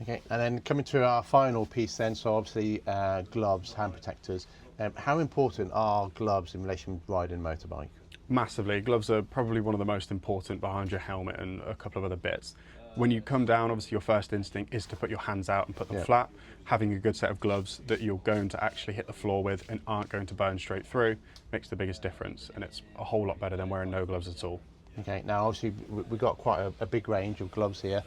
Okay, and then coming to our final piece then, so obviously gloves, hand protectors. How important are gloves in relation to riding a motorbike? Massively. Gloves are probably one of the most important behind your helmet and a couple of other bits. When you come down, obviously your first instinct is to put your hands out and put them flat. Having a good set of gloves that you're going to actually hit the floor with and aren't going to burn straight through makes the biggest difference, and it's a whole lot better than wearing no gloves at all. Okay, now obviously we've got quite a big range of gloves here.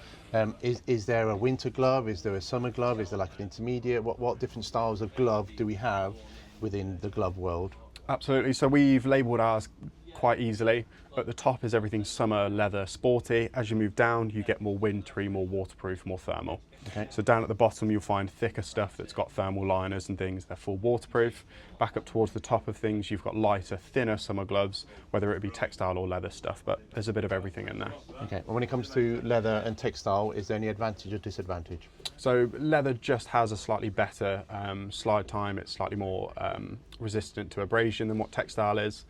Is there a winter glove? Is there a summer glove? Is there like an intermediate? What different styles of glove do we have within the glove world? Absolutely. So we've labelled ours quite easily. At the top is everything summer, leather, sporty. As you move down, you get more wintry, more waterproof, more thermal. Okay. So down at the bottom, you'll find thicker stuff that's got thermal liners and things. They're full waterproof. Back up towards the top of things, you've got lighter, thinner summer gloves, whether it be textile or leather stuff, but there's a bit of everything in there. Okay, well, when it comes to leather and textile, is there any advantage or disadvantage? So leather just has a slightly better slide time. It's slightly more resistant to abrasion than what textile is.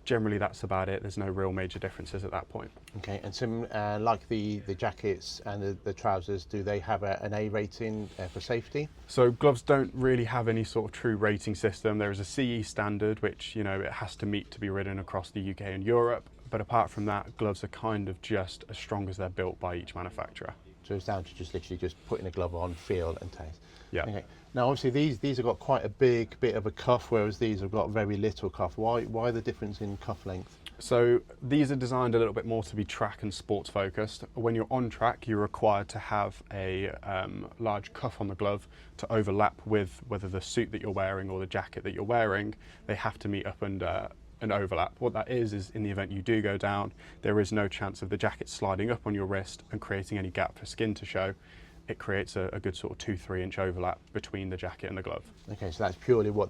Generally, that's about it. There's no real major differences at that point. Okay, and some like the jackets and the trousers, do they have an A rating for safety? So gloves don't really have any sort of true rating system. There is a CE standard, which it has to meet to be ridden across the UK and Europe. But apart from that, gloves are kind of just as strong as they're built by each manufacturer. So it's down to just literally just putting a glove on, feel and taste. Yeah. Okay. Now obviously these have got quite a big bit of a cuff, whereas these have got very little cuff. Why the difference in cuff length? So these are designed a little bit more to be track and sports focused. When you're on track, you're required to have a large cuff on the glove to overlap with whether the suit that you're wearing or the jacket that you're wearing. They have to meet up and overlap. What that is in the event you do go down, there is no chance of the jacket sliding up on your wrist and creating any gap for skin to show. It creates a good sort of 2-3 inch overlap between the jacket and the glove. Okay, so that's purely what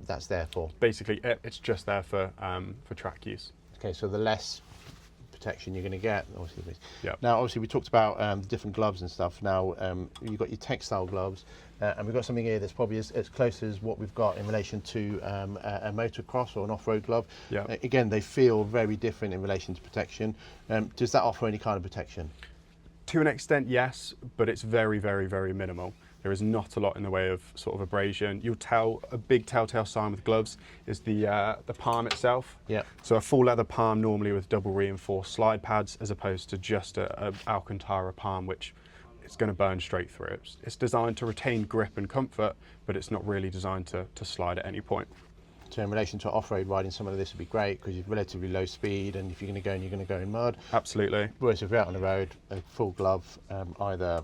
that's there for. Basically, it's just there for track use. Okay, so the less protection you're going to get, obviously. Yeah. Now, obviously, we talked about the different gloves and stuff. Now, you've got your textile gloves, and we've got something here that's probably as close as what we've got in relation to a motocross or an off-road glove. Yeah. Again, they feel very different in relation to protection. Does that offer any kind of protection? To an extent, yes, but it's very, very, very minimal. There is not a lot in the way of sort of abrasion. You'll tell a big telltale sign with gloves is the palm itself. Yeah. So a full leather palm normally with double reinforced slide pads, as opposed to just a Alcantara palm, which it's going to burn straight through. It's designed to retain grip and comfort, but it's not really designed to slide at any point. So in relation to off-road riding, some of this would be great because you've relatively low speed, and if you're going to go and you're going to go in mud. Absolutely. Whereas if you're out on the road, a full glove, either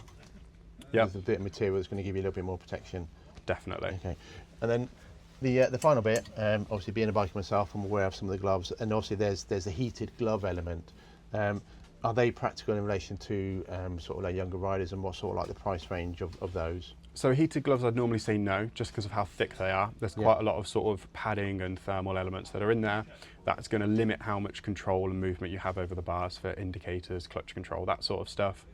Yep. with a bit of material that's going to give you a little bit more protection. Definitely. Okay, and then the final bit, obviously being a biker myself, I'm aware of some of the gloves, and obviously there's a heated glove element. Are they practical in relation to sort of like younger riders, and what sort of like the price range of those? So heated gloves, I'd normally say no, just because of how thick they are. There's quite a lot of sort of padding and thermal elements that are in there. That's going to limit how much control and movement you have over the bars for indicators, clutch control, that sort of stuff.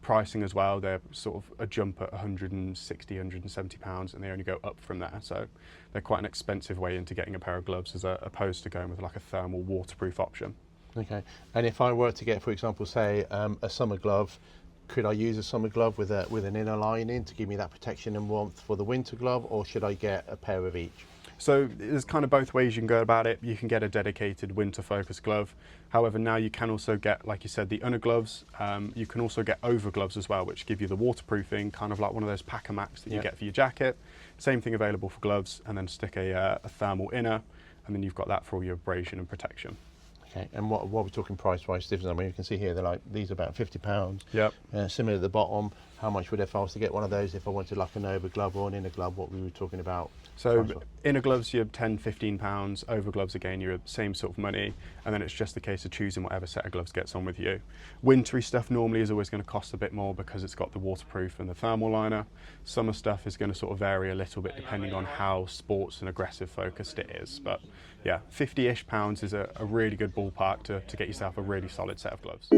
Pricing as well, they're sort of a jump at 160, 170 pounds, and they only go up from there. So they're quite an expensive way into getting a pair of gloves as opposed to going with like a thermal waterproof option. Okay, and if I were to get, for example, say a summer glove, could I use a summer glove with an inner lining to give me that protection and warmth for the winter glove, or should I get a pair of each? So there's kind of both ways you can go about it. You can get a dedicated winter focused glove. However, now you can also get, like you said, the under gloves. You can also get over gloves as well, which give you the waterproofing, kind of like one of those packer max that you get for your jacket. Same thing available for gloves, and then stick a thermal inner, and then you've got that for all your abrasion and protection. Okay, and what we're talking price-wise difference? I mean, you can see here they're like, these are about £50. Yep. Similar at the bottom, how much would, if I was to get one of those, if I wanted like an over glove or an inner glove, what we were talking about? So inner gloves, you're £10, £15. Over gloves, again, you're the same sort of money. And then it's just a case of choosing whatever set of gloves gets on with you. Wintry stuff normally is always going to cost a bit more because it's got the waterproof and the thermal liner. Summer stuff is going to sort of vary a little bit depending on how sports and aggressive focused it is. But yeah, £50-ish is a really good ballpark to get yourself a really solid set of gloves.